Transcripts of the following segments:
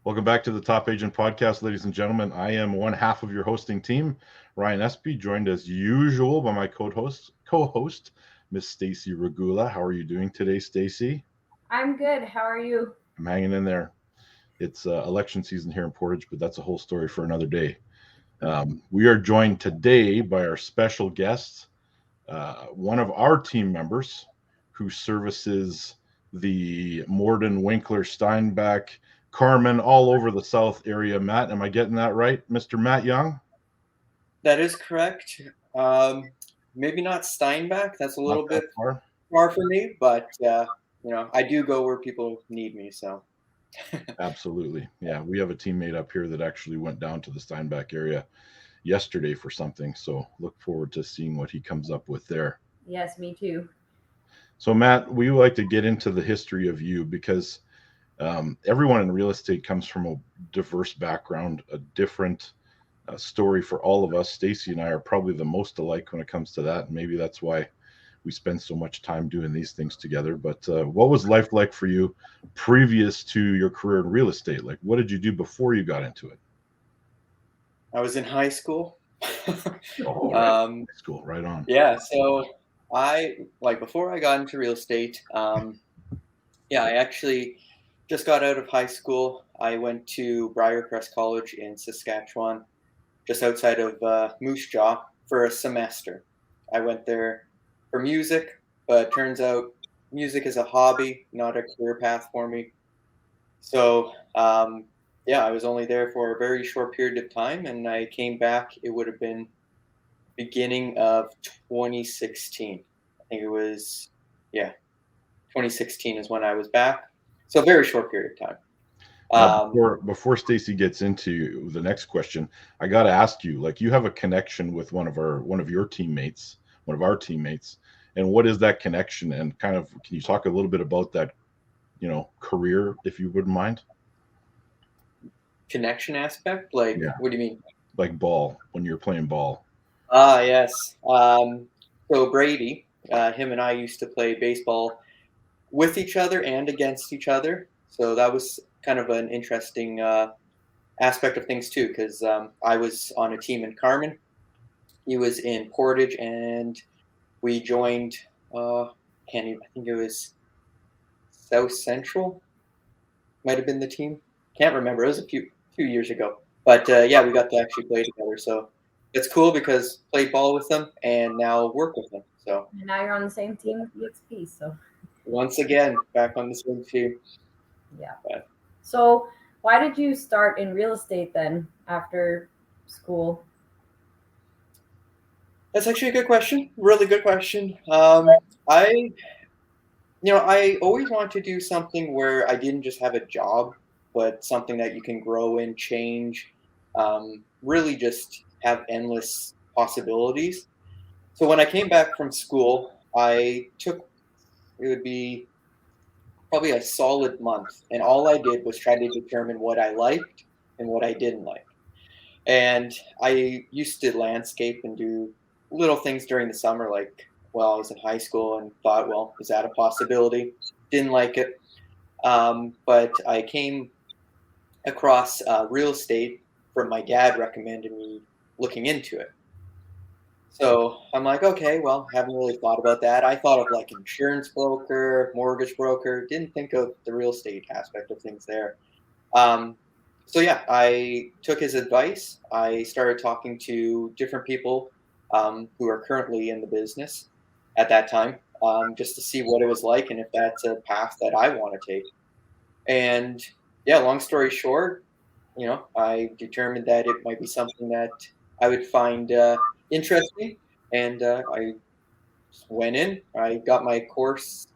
Welcome back to the Top Agent Podcast, ladies and gentlemen. I am one half of your hosting team, Ryan Espey, joined as usual by my co-host, Miss Stacey Regula. How are you doing today, Stacey? I'm good. How are you? I'm hanging in there. It's election season here in Portage, but that's a whole story for another day. We are joined today by our special guest, one of our team members who services the Morden, Winkler, Steinbach, Carmen, all over the South area. Matt, am I getting that right? Mr. Matt Young? That is correct. Maybe not Steinbach. That's a Not little that bit far. far for me, but I do go where people need me. So Absolutely. Yeah, we have a teammate up here that actually went down to the Steinbach area yesterday for something. So look forward to seeing what he comes up with there. Yes, me too. So, Matt, we like to get into the history of you because everyone in real estate comes from a diverse background, a different story for all of us. Stacy and I are probably the most alike when it comes to that. And maybe that's why we spend so much time doing these things together. But what was life like for you previous to your career in real estate? Like, what did you do before you got into it? I was in high school. Oh, right. um, School, right on. yeah. So before I got into real estate. I actually just got out of high school. I went to Briarcrest College in Saskatchewan, just outside of Moose Jaw, for a semester. I went there for music, but turns out music is a hobby, not a career path for me. So, I was only there for a very short period of time, and I came back. It would have been beginning of 2016. I think it was, yeah, 2016 is when I was back. So, a very short period of time. Now, Um, before Stacy gets into the next question, I got to ask you, like, you have a connection with one of your teammates, one of our teammates, and what is that connection? And kind of, can you talk a little bit about that, career, if you wouldn't mind? Connection aspect? Like, Yeah, what do you mean? like ball when you're playing ball. Ah, yes. So Brady, him and I used to play baseball with each other and against each other. So that was kind of an interesting aspect of things too, because I was on a team in Carmen. He was in Portage, and we joined. Can't even, I think it was South Central. Might have been the team. Can't remember. It was a few years ago. But we got to actually play together. So it's cool because played ball with them and now work with them. So And now you're on the same team with eXp. So, once again, back on the same team. yeah. But So, why did you start in real estate then after school? that's actually a good question. Really good question. I always wanted to do something where I didn't just have a job, but something that you can grow and change. Really, just have endless possibilities. So when I came back from school, I took it would be probably a solid month, and all I did was try to determine what I liked and what I didn't like. And I used to landscape and do little things during the summer, like while I was in high school, and thought, well, is that a possibility? Didn't like it. But I came across real estate from my dad recommended me looking into it. So I'm like, okay, well, haven't really thought about that. I thought of like insurance broker, mortgage broker, didn't think of the real estate aspect of things there. Um, I took his advice. I started talking to different people who are currently in the business at that time, just to see what it was like and if that's a path that I want to take. And yeah, long story short, I determined that it might be something that I would find interesting, and I just went in. I got my course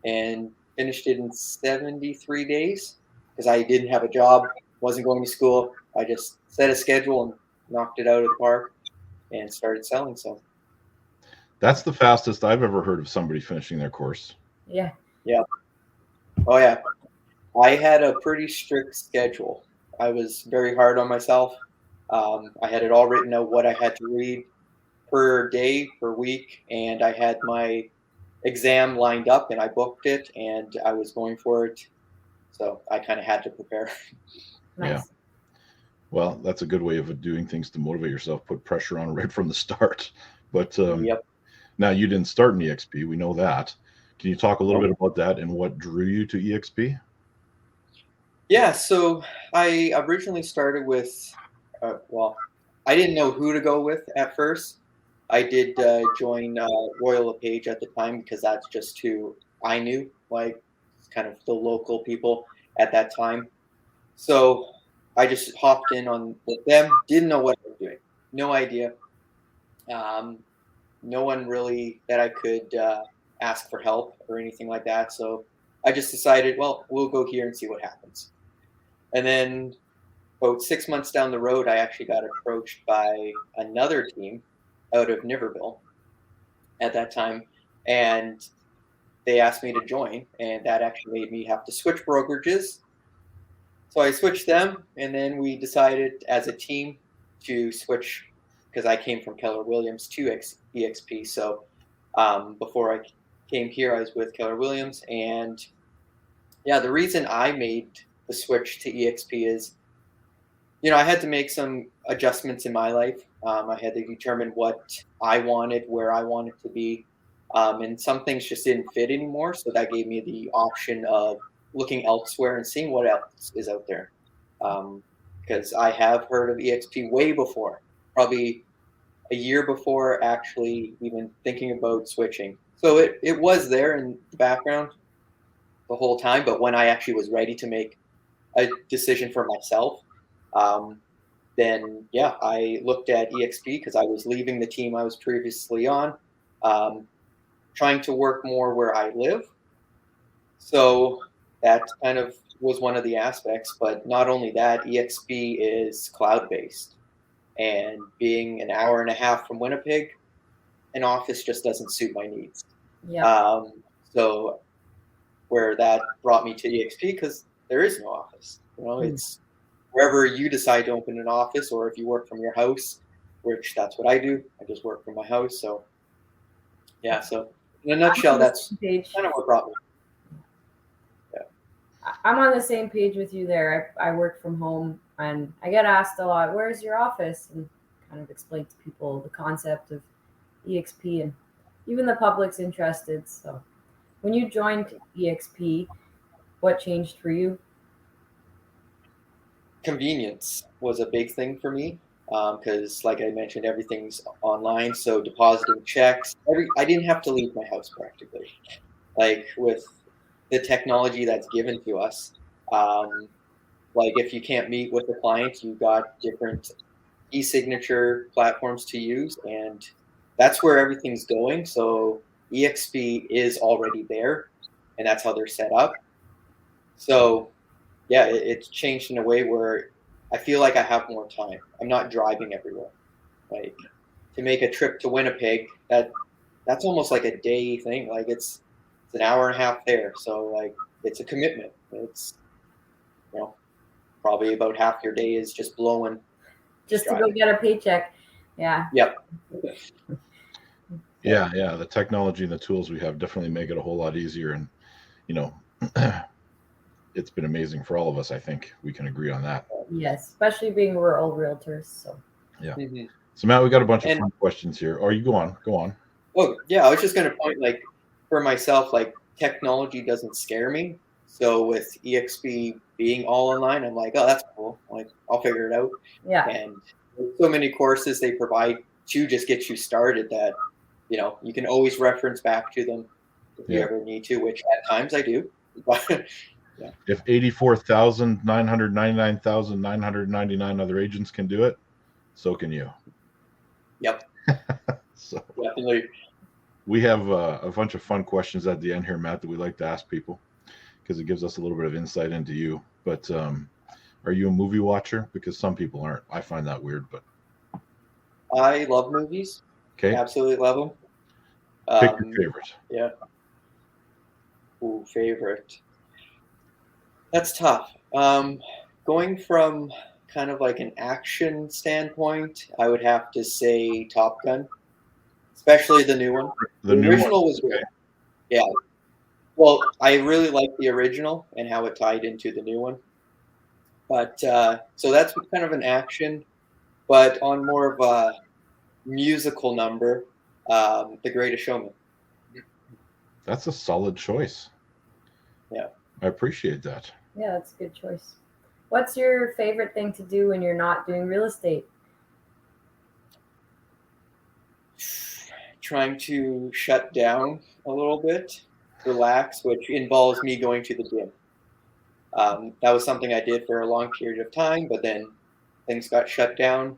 and finished it in 73 days because I didn't have a job, wasn't going to school. I just set a schedule and knocked it out of the park and started selling some. That's the fastest I've ever heard of somebody finishing their course. Yeah. Yeah. Oh, yeah. I had a pretty strict schedule. I was very hard on myself. I had it all written out what I had to read per day, per week, and I had my exam lined up and I booked it and I was going for it. So I kind of had to prepare. Nice. Yeah. Well, that's a good way of doing things to motivate yourself, put pressure on right from the start. But Yep. now you didn't start in EXP. We know that. Can you talk a little Nope. bit about that and what drew you to EXP? Yeah, so I originally started with, well, I didn't know who to go with at first. I did join Royal LePage at the time because that's just who I knew, like kind of the local people at that time. So I just hopped in on with them. Didn't know what I was doing. No idea. Um, no one really that I could ask for help or anything like that. So I just decided, well, we'll go here and see what happens. And then about 6 months down the road, I actually got approached by another team out of Niverville at that time, and they asked me to join, and that actually made me have to switch brokerages. So I switched them, and then we decided as a team to switch because I came from Keller Williams to eXp. So before I came here, I was with Keller Williams, and yeah, the reason I made the switch to eXp is, I had to make some adjustments in my life. I had to determine what I wanted, where I wanted to be, and some things just didn't fit anymore. So that gave me the option of looking elsewhere and seeing what else is out there. Because I have heard of eXp way before, probably a year before actually even thinking about switching. So it was there in the background the whole time, but when I actually was ready to make a decision for myself, then yeah, I looked at eXp because I was leaving the team I was previously on, trying to work more where I live. So that kind of was one of the aspects. But not only that, eXp is cloud-based. And being an hour and a half from Winnipeg, an office just doesn't suit my needs. Yeah. So where that brought me to eXp because there is no office. It's wherever you decide to open an office, or if you work from your house, which that's what I do. I just work from my house. So yeah. So in a nutshell, that's kind of what brought me. I'm on the same page with you there. I work from home, and I get asked a lot, where's your office? And kind of explain to people the concept of eXp, and even the public's interested. So when you joined eXp, what changed for you? Convenience was a big thing for me because, like I mentioned, everything's online. So depositing checks, I didn't have to leave my house practically. Like with the technology that's given to us, like if you can't meet with a client, you got different e-signature platforms to use, and that's where everything's going. So eXp is already there, and that's how they're set up. So yeah, it's changed in a way where I feel like I have more time. I'm not driving everywhere. Like to make a trip to Winnipeg, that's almost like a day thing. Like it's an hour and a half there. So like it's a commitment. It's probably about half your day is just blowing. Just to go get a paycheck. Yeah. Yep. Yeah. The technology and the tools we have definitely make it a whole lot easier. And, it's been amazing for all of us. I think we can agree on that. Yes, especially being rural realtors. So yeah. So Matt, we got a bunch of fun questions here. Or you go on. Oh yeah, I was just going to point, like for myself, like technology doesn't scare me. So with eXp being all online, I'm like, oh, that's cool. Like I'll figure it out. Yeah. And so many courses they provide to just get you started that you can always reference back to them if you ever need to, which at times I do. But yeah. If 84,999,999 other agents can do it, so can you. Yep. So definitely. We have a bunch of fun questions at the end here, Matt, that we like to ask people because it gives us a little bit of insight into you. But are you a movie watcher? Because some people aren't. I find that weird, but I love movies. Okay. Absolutely love them. Pick your favorite. Yeah. Ooh, favorite. That's tough. Going from kind of like an action standpoint, I would have to say Top Gun, especially the new one. The original was good. Yeah. Well, I really liked the original and how it tied into the new one. But so that's kind of an action. But on more of a musical number, The Greatest Showman. That's a solid choice. Yeah. I appreciate that. Yeah, that's a good choice. What's your favorite thing to do when you're not doing real estate? Trying to shut down a little bit, relax, which involves me going to the gym. That was something I did for a long period of time, but then things got shut down.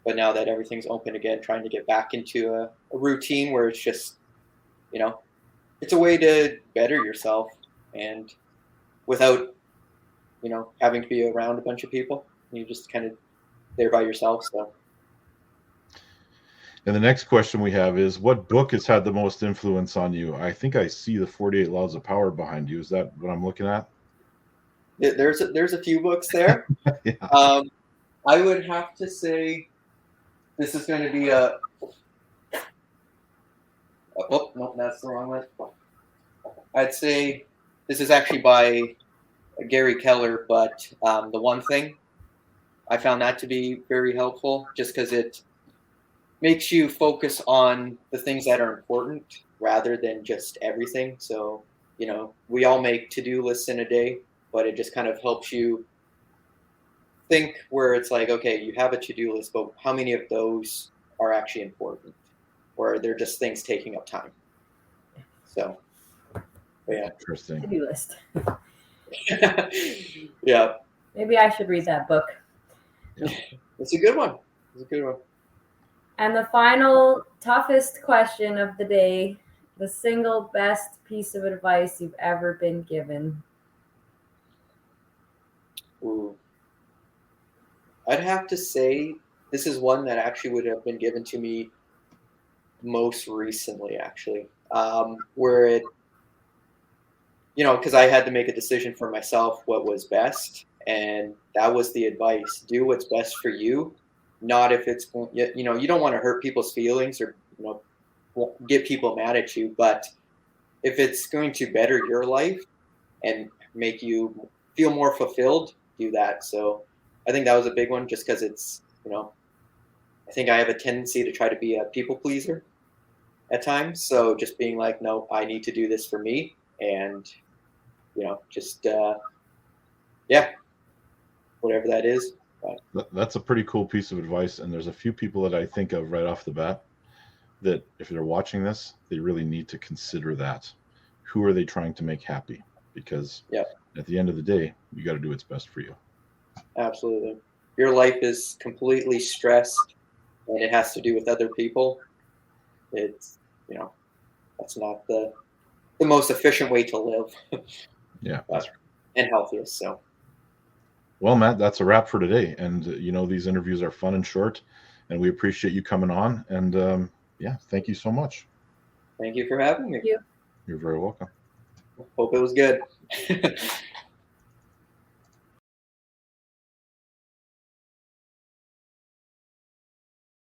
But now that everything's open again, trying to get back into a routine where it's just, it's a way to better yourself and without, having to be around a bunch of people. You're just kind of there by yourself. So. And the next question we have is, what book has had the most influence on you? I think I see the 48 Laws of Power behind you. Is that what I'm looking at? There's a few books there. Yeah. I would have to say this is going to be a. Oh, no, that's the wrong one. I'd say this is actually by Gary Keller, but The One Thing, I found that to be very helpful just because it makes you focus on the things that are important rather than just everything. So, we all make to-do lists in a day, but it just kind of helps you think where it's like, okay, you have a to-do list, but how many of those are actually important? Or they're just things taking up time? So, yeah. Interesting. To-do list. Yeah. Maybe I should read that book. It's a good one. And the final toughest question of the day, the single best piece of advice you've ever been given. Ooh. I'd have to say this is one that actually would have been given to me most recently, actually, where it, because I had to make a decision for myself what was best, and that was the advice: do what's best for you, not if it's, you don't want to hurt people's feelings or get people mad at you, but if it's going to better your life and make you feel more fulfilled, do that. So I think that was a big one, just because it's, I think I have a tendency to try to be a people pleaser at times. So just being like, no, I need to do this for me. And, just, whatever that is. That's a pretty cool piece of advice. And there's a few people that I think of right off the bat that if they're watching this, they really need to consider that. Who are they trying to make happy? Because at the end of the day, you got to do what's best for you. Absolutely. Your life is completely stressed and it has to do with other people. It's, that's not the most efficient way to live. Yeah. That's right. And healthiest. So. Well, Matt, that's a wrap for today. And, these interviews are fun and short, and we appreciate you coming on. And thank you so much. Thank you for having me. Thank you. You're very welcome. Hope it was good.